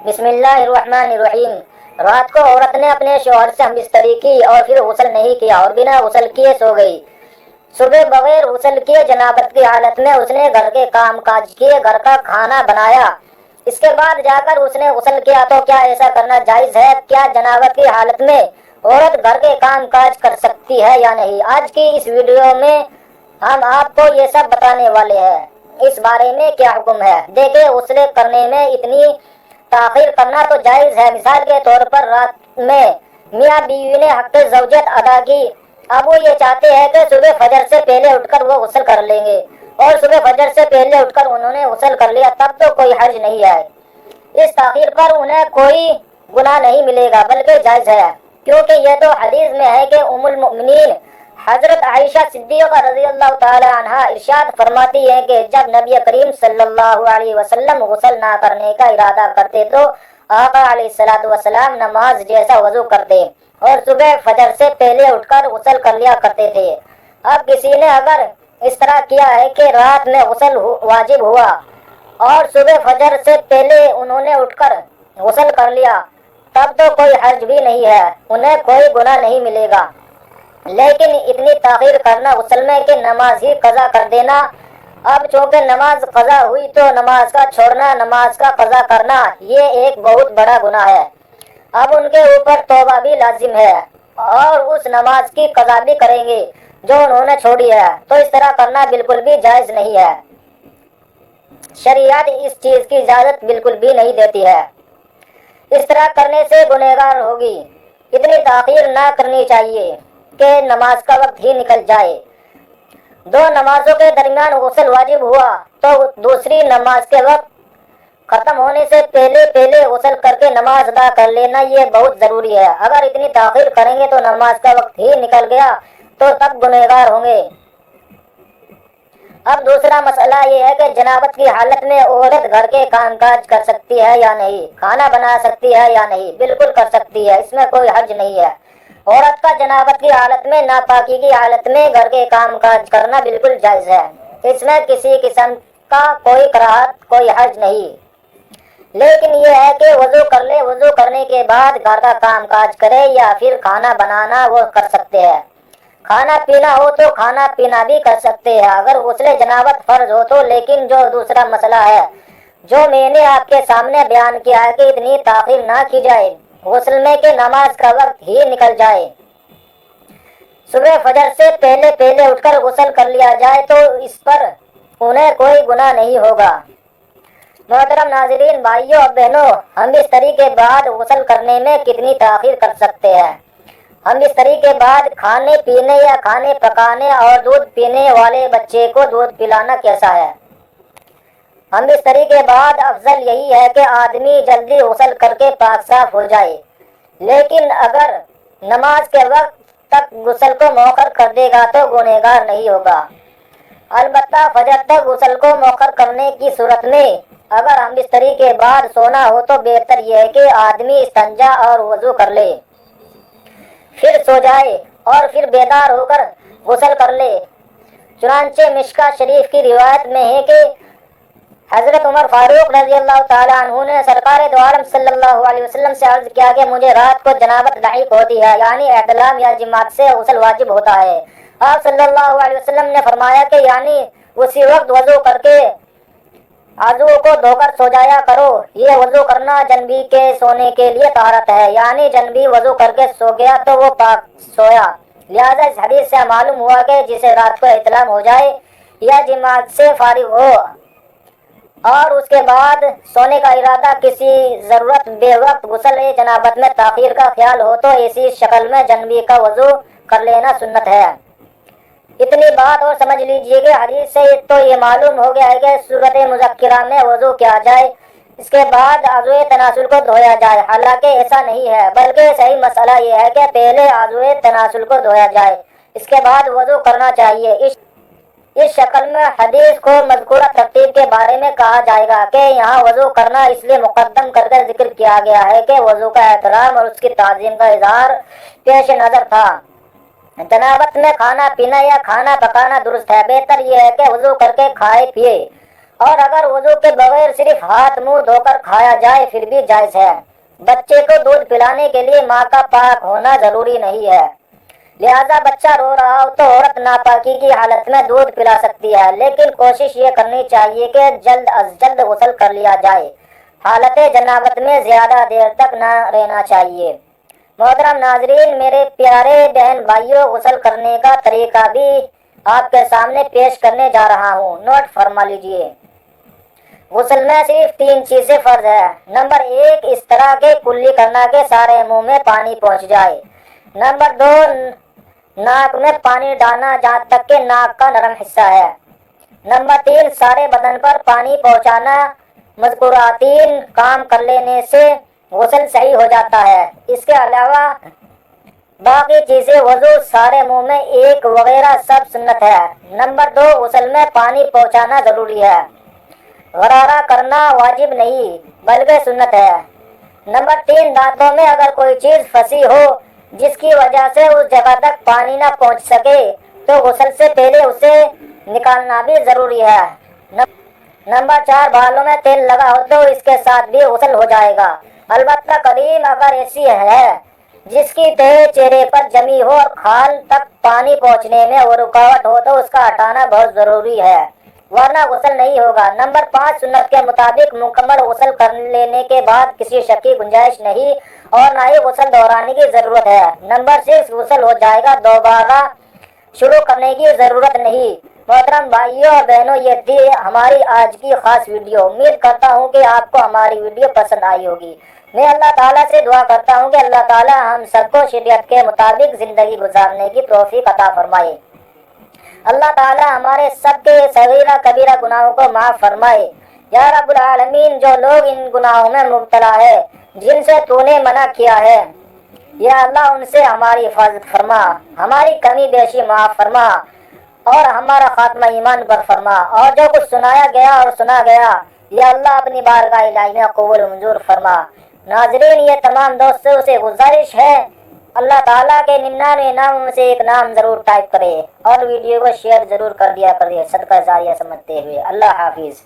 بسم اللہ الرحمن الرحیم۔ رات کو عورت نے اپنے شوہر سے ہم بستری کی اور پھر غسل نہیں کیا اور بنا غسل کیے سو گئی۔ صبح بغیر غسل کیے جنابت کی حالت میں اس نے گھر کے کام کاج کیے، گھر کا کھانا بنایا، اس کے بعد جا کر اس نے غسل کیا تو کیا ایسا کرنا جائز ہے؟ کیا جنابت کی حالت میں عورت گھر کے کام کاج کر سکتی ہے یا نہیں؟ آج کی اس ویڈیو میں ہم آپ کو یہ سب بتانے والے ہیں۔ اس بارے میں کیا حکم ہے؟ دیکھیں، غسل کرنے میں اتنی تاخیر کرنا تو جائز ہے۔ مثال کے طور پر رات میں میاں بیوی نے حق زوجیت ادا کی، اب وہ یہ چاہتے ہیں کہ صبح فجر سے پہلے اٹھ کر وہ غسل کر لیں گے اور صبح فجر سے پہلے اٹھ کر انہوں نے غسل کر لیا، تب تو کوئی حرج نہیں ہے۔ اس تاخیر پر انہیں کوئی گناہ نہیں ملے گا بلکہ جائز ہے، کیونکہ یہ تو حدیث میں ہے کہ ام المؤمنین حضرت عائشہ صدیقہ رضی اللہ تعالی عنہا ارشاد فرماتی ہے کہ جب نبی کریم صلی اللہ علیہ وسلم غسل نہ کرنے کا ارادہ کرتے تو آقا علیہ الصلوۃ والسلام نماز جیسا وضو کرتے اور صبح فجر سے پہلے اٹھ کر غسل کر لیا کرتے تھے۔ اب کسی نے اگر اس طرح کیا ہے کہ رات میں غسل واجب ہوا اور صبح فجر سے پہلے انہوں نے اٹھ کر غسل کر لیا، تب تو کوئی حرج بھی نہیں ہے، انہیں کوئی گناہ نہیں ملے گا۔ لیکن اتنی تاخیر کرنا غسل میں کہ نماز ہی قضا کر دینا، اب چونکہ نماز قضا ہوئی تو نماز کا چھوڑنا، نماز کا قضا کرنا، یہ ایک بہت بڑا گناہ ہے۔ اب ان کے اوپر توبہ بھی لازم ہے اور اس نماز کی قضا بھی کریں گے جو انہوں نے چھوڑی ہے، تو اس طرح کرنا بالکل بھی جائز نہیں ہے۔ شریعت اس چیز کی اجازت بالکل بھی نہیں دیتی ہے۔ اس طرح کرنے سے گنہگار ہوگی۔ اتنی تاخیر نہ کرنی چاہیے کہ نماز کا وقت ہی نکل جائے۔ دو نمازوں کے درمیان غسل واجب ہوا تو دوسری نماز کے وقت ختم ہونے سے پہلے غسل کر کے نماز ادا کر لینا، یہ بہت ضروری ہے۔ اگر اتنی تاخیر کریں گے تو نماز کا وقت ہی نکل گیا تو تب گنہگار ہوں گے۔ اب دوسرا مسئلہ یہ ہے کہ جنابت کی حالت میں عورت گھر کے کام کاج کر سکتی ہے یا نہیں، کھانا بنا سکتی ہے یا نہیں؟ بالکل کر سکتی ہے، اس میں کوئی حرج نہیں ہے۔ عورت کا جنابت کی حالت میں، ناپاکی کی حالت میں گھر کے کام کاج کرنا بالکل جائز ہے، اس میں کسی قسم کا کوئی کراہت، کوئی حرج نہیں۔ لیکن یہ ہے کہ وضو کر لے، وضو کرنے کے بعد گھر کا کام کاج کرے یا پھر کھانا بنانا وہ کر سکتے ہیں۔ کھانا پینا ہو تو کھانا پینا بھی کر سکتے ہیں اگر غسل جنابت فرض ہو تو۔ لیکن جو دوسرا مسئلہ ہے جو میں نے آپ کے سامنے بیان کیا ہے کہ اتنی تاخیر نہ کی جائے غسل میں کہ نماز کا وقت ہی نکل جائے، صبح فجر سے پہلے اٹھ کر غسل کر لیا جائے تو اس پر انہیں کوئی گناہ نہیں ہوگا۔ محترم ناظرین، بھائیوں اور بہنوں، ہم بستری کے بعد غسل کرنے میں کتنی تاخیر کر سکتے ہیں؟ ہم بستری کے بعد کھانے پینے یا کھانے پکانے اور دودھ پینے والے بچے کو دودھ پلانا کیسا ہے؟ ہم بستری کے بعد افضل یہی ہے کہ آدمی جلدی غسل کر کے پاک صاف ہو جائے، لیکن اگر نماز کے وقت تک غسل کو مؤخر کر دے گا تو گنہگار نہیں ہوگا۔ البتہ فجر تک غسل کو مؤخر کرنے کی صورت میں اگر ہم بستری کے بعد سونا ہو تو بہتر یہ ہے کہ آدمی استنجا اور وضو کر لے، پھر سو جائے اور پھر بیدار ہو کر غسل کر لے۔ چنانچہ مشکاۃ شریف کی روایت میں ہے کہ حضرت عمر فاروق رضی اللہ تعالیٰ عنہ نے سرکار دو عالم صلی اللہ علیہ وسلم سے عرض کیا کہ مجھے رات کو جنابت لاحق ہوتی ہے، یعنی احتلام یا جماعت سے غسل واجب ہوتا ہے۔ آپ صلی اللہ علیہ وسلم نے فرمایا کہ یعنی اسی وقت وضو کر کے عضو کو دھو کر سو جایا کرو، یہ وضو کرنا جنبی کے سونے کے لیے طہارت ہے، یعنی جنبی وضو کر کے سو گیا تو وہ پاک سویا۔ لہذا اس حدیث سے معلوم ہوا کہ جسے رات کو احتلام ہو جائے یا جماعت سے فارغ ہو اور اس کے بعد سونے کا ارادہ، کسی ضرورت بے وقت غسل جنابت میں تاخیر کا خیال ہو تو ایسی شکل میں جنبی کا وضو کر لینا سنت ہے۔ اتنی بات اور سمجھ لیجئے کہ حدیث سے تو یہ معلوم ہو گیا ہے کہ صورت مذکرہ میں وضو کیا جائے، اس کے بعد عضو تناسل کو دھویا جائے، حالانکہ ایسا نہیں ہے، بلکہ صحیح مسئلہ یہ ہے کہ پہلے عضو تناسل کو دھویا جائے، اس کے بعد وضو کرنا چاہیے۔ اس شکل میں حدیث کو مذکورہ ترتیب کے بارے میں کہا جائے گا کہ یہاں وضو کرنا اس لیے مقدم کر کے ذکر کیا گیا ہے کہ وضو کا احترام اور اس کی تعظیم کا اظہار پیش نظر تھا۔ جنابت میں کھانا پینا یا کھانا پکانا درست ہے، بہتر یہ ہے کہ وضو کر کے کھائے پیے اور اگر وضو کے بغیر صرف ہاتھ منہ دھو کر کھایا جائے پھر بھی جائز ہے۔ بچے کو دودھ پلانے کے لیے ماں کا پاک ہونا ضروری نہیں ہے، لہذا بچہ رو رہا ہو تو عورت ناپاکی کی حالت میں دودھ پلا سکتی ہے، لیکن کوشش یہ کرنی چاہیے کہ جلد از جلد غسل کر لیا جائے، حالت جنابت میں زیادہ دیر تک نہ رہنا چاہیے۔ محترم ناظرین، میرے پیارے بہن بھائیوں، غسل کرنے کا طریقہ بھی آپ کے سامنے پیش کرنے جا رہا ہوں، نوٹ فرما لیجئے۔ غسل میں صرف 3 چیزیں فرض ہے۔ نمبر 1، اس طرح کے کلی کرنا کہ سارے منہ میں پانی پہنچ جائے۔ نمبر 2، ناک میں پانی ڈالنا جہاں تک کہ ناک کا نرم حصہ ہے۔ نمبر 3، سارے بدن پر پانی پہنچانا۔ مذکورہ 3 کام کر لینے سے غسل صحیح ہو جاتا ہے۔ اس کے علاوہ باقی چیزیں وضو، سارے منہ میں ایک وغیرہ سب سنت ہے۔ نمبر 2، غسل میں پانی پہنچانا ضروری ہے، غرارہ کرنا واجب نہیں بلکہ سنت ہے۔ نمبر 3، دانتوں میں اگر کوئی چیز پھنسی ہو جس کی وجہ سے اس جگہ تک پانی نہ پہنچ سکے تو غسل سے پہلے اسے نکالنا بھی ضروری ہے۔ نمبر 4، بالوں میں تیل لگا ہو تو اس کے ساتھ بھی غسل ہو جائے گا، البتہ کریم اگر ایسی ہے جس کی تہ چہرے پر جمی ہو اور کھال تک پانی پہنچنے میں وہ رکاوٹ ہو تو اس کا ہٹانا بہت ضروری ہے، ورنہ غسل نہیں ہوگا۔ نمبر 5، سنت کے مطابق مکمل غسل کر لینے کے بعد کسی شک کی گنجائش نہیں اور نہ ہی غسل دہرانے کی ضرورت ہے۔ نمبر 6، غسل ہو جائے گا، دوبارہ شروع کرنے کی ضرورت نہیں۔ محترم بھائیوں اور بہنوں، یہ تھی ہماری آج کی خاص ویڈیو۔ امید کرتا ہوں کہ آپ کو ہماری ویڈیو پسند آئی ہوگی۔ میں اللہ تعالیٰ سے دعا کرتا ہوں کہ اللہ تعالیٰ ہم سب کو شریعت کے مطابق زندگی گزارنے کی توفیق عطا فرمائے۔ اللہ تعالیٰ ہمارے سب کے صغیرہ کبیرہ گناہوں کو معاف فرمائے۔ یا رب العالمین، جو لوگ ان گناہوں میں مبتلا ہے جن سے تو نے منع کیا ہے، یا اللہ ان سے ہماری حفاظت فرما، ہماری کمی بیشی معاف فرما اور ہمارا خاتمہ ایمان پر فرما، اور جو کچھ سنایا گیا اور سنا گیا یا اللہ اپنی بارگاہ الہی میں قبول منظور فرما۔ ناظرین، یہ تمام دوستوں سے گزارش ہے اللہ تعالیٰ کے 99 ناموں میں سے ایک نام ضرور ٹائپ کرے اور ویڈیو کو شیئر ضرور کر دیا کرے، صدقہ جاریہ سمجھتے ہوئے۔ اللہ حافظ۔